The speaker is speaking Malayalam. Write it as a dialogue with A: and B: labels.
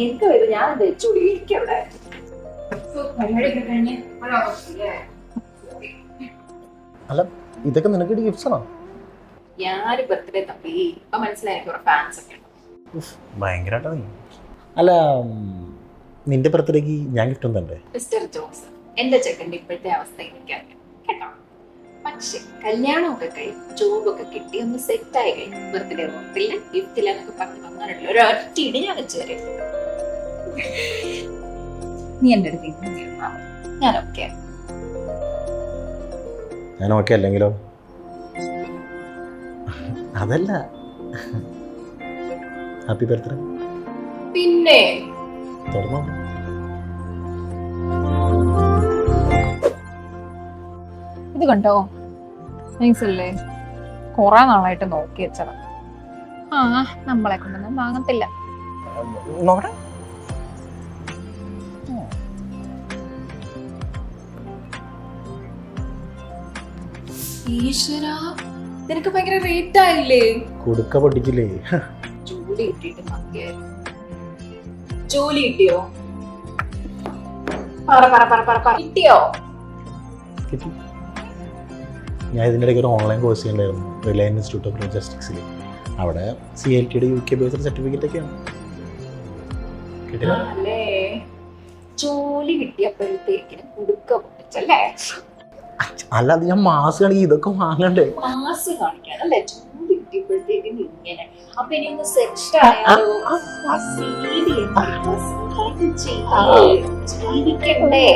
A: എന്ത് വരും ഞാൻ വെച്ചുകൊണ്ടിരിക്കവിടെ.
B: അല്ല ഇതൊക്കെ നിനക്ക് ഗിഫ്റ്റ്സ് ആണോ?
A: ഞാനൊരു ബർത്ത്ഡേ തപ്പി ഇപ്പൊ മനസ്സിലായി കുറെ ഫാൻസ് ഒക്കെ ഉണ്ട്.
B: ഭയങ്കരമായിട്ടാ നീ. അല്ല നിന്റെ ബർത്ത്ഡേക്ക് ഞാൻ ഗിഫ്റ്റ് ഒന്നും തരണ്ടേ?
A: മിസ്റ്റർ ജോസ്, എന്റെ ചെക്കൻ്റെ ഇപ്പോഴത്തെ അവസ്ഥ എനിക്കറിയാം കേട്ടോ. പക്ഷെ കല്യാണമൊക്കെ കഴിഞ്ഞ് ജോബൊക്കെ കിട്ടി ഒന്ന് സെറ്റ് ആയി കഴിഞ്ഞു ബർത്ത്ഡേ ഓർത്തില്ല ഗിഫ്റ്റില്ല എന്നൊക്കെ പറഞ്ഞു വന്നാലുള്ള ഒരു ഒറ്റ ഇടി ഞാൻ വെച്ചേരെ. നീ എന്റെ അടുത്ത് ഞാൻ ഓക്കെ.
B: ഞാൻ ഓക്കെ അല്ലെങ്കിലോ? അതല്ല, ഹാപ്പി ബർത്ത്ഡേ.
A: പിന്നെ
B: തുറന്നോ.
A: ഇത് കണ്ടോ, നൈസല്ലേ? കൊറേ നാളായിട്ട് നോക്കി വെച്ചതാ. നമ്മളെ കൊണ്ടൊന്നും വാങ്ങത്തില്ല.
B: നോക്കട്ടെ.
A: ഈശ്വരാ, നിനക്ക് ഭയങ്കര റേറ്റ് ആയില്ലേ?
B: കുടുക്ക പൊട്ടിച്ചില്ലേ?
A: ജോലി കിട്ടിയിട്ട് മതിയായിരുന്നു. ജോലി കിട്ടിയോ? കിട്ടിയോ?
B: കിട്ടി. ഞാൻ ഇതിൻ്റെ ഇടയ്ക്ക് ഒരു ഓൺലൈൻ കോഴ്സ് ചെയ്യണ്ടായിരുന്നു റിലയൻസ് ഇൻസ്റ്റിറ്റ്യൂട്ട് ഓഫ് ലോജിസ്റ്റിക്സിൽ. അവിടെ CLTD UK ബേസ്ഡ് സർട്ടിഫിക്കറ്റ് ഒക്കെയാണ്. കിട്ടില്ല.
A: അല്ലേ, ജോലി കിട്ടിയപ്പോഴത്തേക്കിനും കുടുക്ക പൊട്ടിച്ചല്ലേ?
B: അല്ല അത് ഞാൻ മാസ് കാണിക്കും, ഇതൊക്കെ വാങ്ങണ്ടേ?
A: മാസ് കാണിക്കാനല്ലേ? ജോലി കിട്ടിയപ്പോഴത്തേക്കിനും ഇങ്ങനെ. അപ്പൊ ഇനി ഒന്ന് സെറ്റ് ആയാലോ? ജീവിക്കണ്ടേ?